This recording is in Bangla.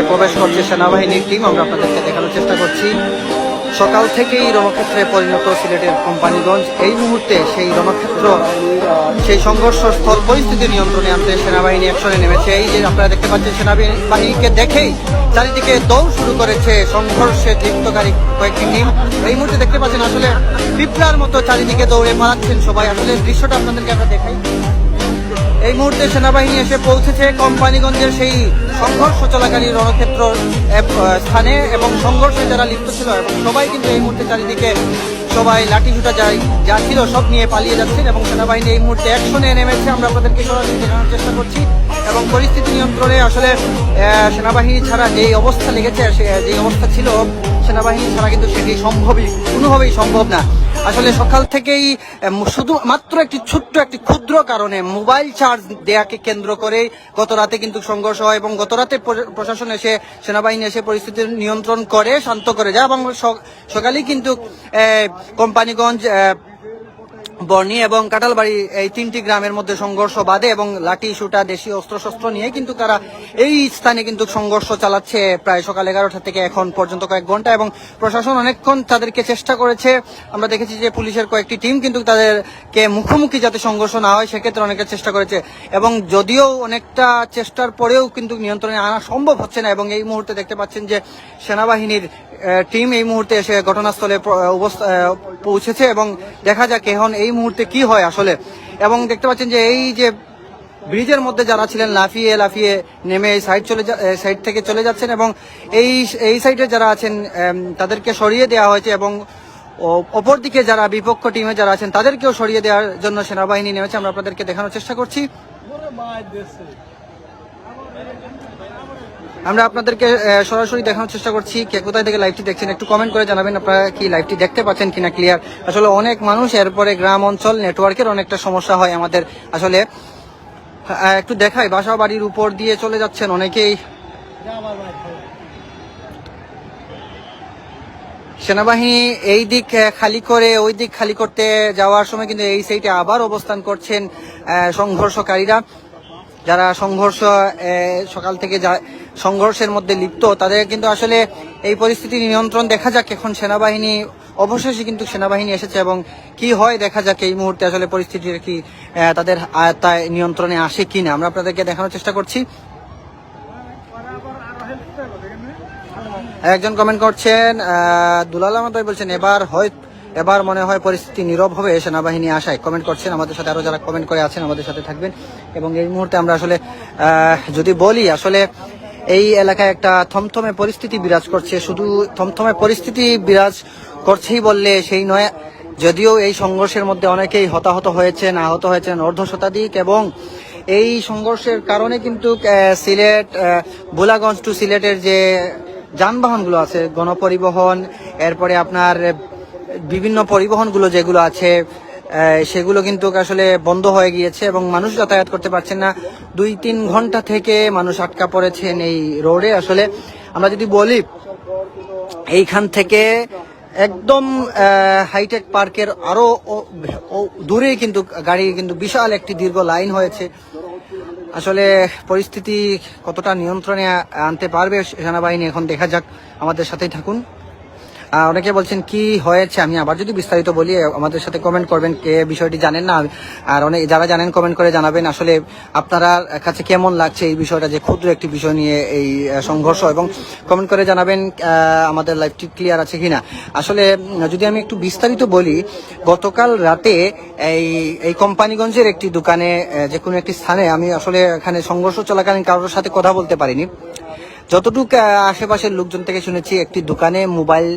প্রবেশ করছে সেনাবাহিনীর টিম। আমরা আপনাদেরকে দেখানোর চেষ্টা করছি। সকাল থেকেই রণক্ষেত্রে পরিণত সিলেটের কোম্পানিগঞ্জ। এই মুহূর্তে সেই রণক্ষেত্র, সেই সংঘর্ষ স্থল পরিস্থিতি নিয়ন্ত্রণে আনতে সেনাবাহিনী অ্যাকশনে নেমেছে। এই যে আপনারা দেখতে পাচ্ছেন, সেনাবাহিনীকে দেখেই চারিদিকে দৌড় শুরু করেছে সংঘর্ষে লিপ্তকারী কয়েকটি টিম। এই মুহূর্তে দেখতে পাচ্ছেন আসলে পিঁপড়ার মতো চারিদিকে দৌড়ে পালাচ্ছেন সবাই। আসলে দৃশ্যটা আপনাদেরকে আমরা দেখাই। এই মুহূর্তে সেনাবাহিনী এসে পৌঁছেছে কোম্পানিগঞ্জের সেই সংঘর্ষ চলাকালীন রণক্ষেত্র স্থানে, এবং সংঘর্ষে যারা লিপ্ত ছিল এবং সবাই কিন্তু এই মুহূর্তে চারিদিকে সবাই লাঠিসুটা যা ছিল সব নিয়ে পালিয়ে যাচ্ছেন, এবং সেনাবাহিনী এই মুহূর্তে অ্যাকশনে নেমেছে। আমরা আপনাদেরকে সরাসরি দেখানোর চেষ্টা করছি। এবং পরিস্থিতি নিয়ন্ত্রণে আসলে সেনাবাহিনী ছাড়া যেই অবস্থা লেগেছে, যেই অবস্থা ছিল, সেনাবাহিনী ছাড়া কিন্তু সেটি কোনোভাবেই সম্ভব না। আসলে সকাল থেকেই শুধু মাত্র একটি ছোট্ট একটি ক্ষুদ্র কারণে মোবাইল চার্জ দেয়াকে কেন্দ্র করে গত রাতে কিন্তু সংঘর্ষ হয়, এবং গত রাতে প্রশাসন এসে, সেনাবাহিনী এসে পরিস্থিতি নিয়ন্ত্রণ করে শান্ত করে যায়। এবং সকালেই কিন্তু কোম্পানিগঞ্জ, বর্ণি এবং কাঁঠালবাড়ি এই তিনটি গ্রামের মধ্যে সংঘর্ষ বাধে, এবং লাঠি সুটা দেশীয় অস্ত্রশস্ত্র নিয়ে কিন্তু তারা এই স্থানে কিন্তু সংঘর্ষ চালাচ্ছে প্রায় সকাল 11টা থেকে এখন পর্যন্ত কয়েক ঘন্টা। এবং প্রশাসন অনেকক্ষণ তাদেরকে চেষ্টা করেছে। আমরা দেখেছি যে পুলিশের কয়েকটি টিম কিন্তু তাদেরকে মুখোমুখি যাতে সংঘর্ষ না হয় সেক্ষেত্রে অনেকের চেষ্টা করেছে, এবং যদিও অনেকটা চেষ্টার পরেও কিন্তু নিয়ন্ত্রণে আনা সম্ভব হচ্ছে না। এবং এই মুহূর্তে দেখতে পাচ্ছেন যে সেনাবাহিনীর টিম এই মুহূর্তে এসে ঘটনাস্থলে পৌঁছেছে, এবং দেখা যাক এখন এই মুহূর্তে কি হয় আসলে। এবং দেখতে পাচ্ছেন যে এই যে ব্রিজের মধ্যে যারা ছিলেন লাফিয়ে নেমে এই সাইড থেকে চলে যাচ্ছেন, এবং এই সাইডে যারা আছেন তাদেরকে সরিয়ে দেওয়া হয়েছে, এবং অপরদিকে যারা বিপক্ষ টিমে যারা আছেন তাদেরকেও সরিয়ে দেওয়ার জন্য সেনাবাহিনী নেমেছে। আমরা আপনাদেরকে দেখানোর চেষ্টা করছি। আমরা আপনাদেরকে সরাসরি দেখানোর চেষ্টা করছি। কে কোথায় থেকে লাইভটি দেখছেন একটু কমেন্ট করে জানাবেন, আপনারা কি লাইভটি দেখতে পাচ্ছেন কিনা ক্লিয়ার। আসলে অনেক মানুষ, এরপরে গ্রাম অঞ্চল, নেটওয়ার্কের অনেকটা সমস্যা হয় আমাদের। আসলে একটু দেখাই, বাসা বাড়ির উপর দিয়ে চলে যাচ্ছেন অনেকেই। সেনাবাহিনী এই দিক খালি করে ওই দিক খালি করতে যাওয়ার সময় কিন্তু এই সাইডে আবার অবস্থান করছেন সংঘর্ষকারীরা। যারা সকাল থেকে সংঘর্ষের মধ্যে লিপ্ত, তাদের কিন্তু আসলে এই পরিস্থিতি নিয়ন্ত্রণ দেখা যাক। এখন সেনাবাহিনী অবশেষে কিন্তু সেনাবাহিনী এসেছে, এবং কি হয় দেখা যাক এই মুহূর্তে আসলে পরিস্থিতির কি তাদের আয়ত্তায় নিয়ন্ত্রণে আসে কিনা। আমরা আপনাদেরকে দেখানোর চেষ্টা করছি। একজন কমেন্ট করছেন, দুলাল আহমদ ভাই বলছেন এবার মনে হয় পরিস্থিতি নীরব হবে সেনাবাহিনী আসায়। কমেন্ট করছেন আমাদের সাথে, আরো যারা কমেন্ট করে আছেন আমাদের সাথে থাকবেন। এবং এই মুহূর্তে আমরা আসলে যদি বলি, আসলে এই এলাকায় একটা থমথমে পরিস্থিতি বিরাজ করছে। শুধু থমথমে পরিস্থিতি বিরাজ করছেই বললে সেই নয়, যদিও এই সংঘর্ষের মধ্যে অনেকেই হতাহত হয়েছেন, আহত হয়েছেন অর্ধশতাধিক। এবং এই সংঘর্ষের কারণে কিন্তু সিলেট, ভোলাগঞ্জ টু সিলেটের যে যানবাহনগুলো আছে, গণপরিবহন, এরপরে আপনার বিভিন্ন পরিবহনগুলো যেগুলো আছে সেগুলো কিন্তু আসলে বন্ধ হয়ে গিয়েছে, এবং মানুষ যাতায়াত করতে পারছেন না। 2-3 ঘন্টা থেকে মানুষ আটকা পড়েছেন এই রোডে। আসলে আমরা যদি বলি, এইখান থেকে একদম হাইটেক পার্কের আরো দূরে কিন্তু গাড়ি কিন্তু বিশাল একটি দীর্ঘ লাইন হয়েছে। আসলে পরিস্থিতি কতটা নিয়ন্ত্রণে আনতে পারবে সেনাবাহিনী এখন দেখা যাক। আমাদের সাথেই থাকুন। অনেকে বলছেন কি হয়েছে, আমি আবার যদি বিস্তারিত বলি আমাদের সাথে কমেন্ট করবেন কে বিষয়টি জানেন না, আর অনেক যারা জানেন কমেন্ট করে জানাবেন আসলে আপনারা কাছে কেমন লাগছে এই বিষয়টা, যে ক্ষুদ্র একটি বিষয় নিয়ে এই সংঘর্ষ, এবং কমেন্ট করে জানাবেন আমাদের লাইভটি ক্লিয়ার আছে কিনা। আসলে যদি আমি একটু বিস্তারিত বলি, গতকাল রাতে এই কোম্পানিগঞ্জের একটি দোকানে, যে কোনো একটি স্থানে, আমি আসলে এখানে সংঘর্ষ চলাকালীন কারোর সাথে কথা বলতে পারিনি, যতটুকু আশেপাশের লোকজন থেকে শুনেছি, একটি দোকানে মোবাইল